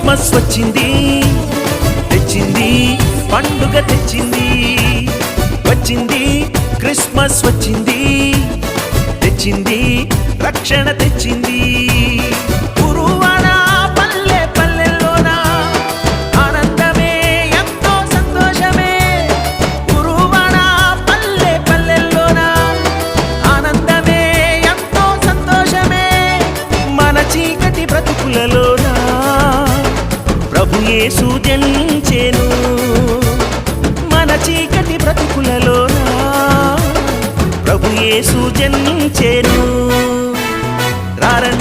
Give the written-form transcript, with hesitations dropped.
Christmas వచ్చింది, తెచ్చింది పండుగ తెచ్చింది. వచ్చింది క్రిస్మస్ వచ్చింది, తెచ్చింది రక్షణ తెచ్చింది. గురువాడ పల్లె పల్లెల్లోన ఆనందమే ఎంతో సంతోషమే. గురువాడ పల్లె పల్లెల్లోన ఆనందమే ఎంతో సంతోషమే. మన చీకటి బ్రతుకులలోన ప్రభు యేసు జనించెను. మన చీకటి బ్రతుకులలోన ప్రభు యేసు జన్మించెను. రారండి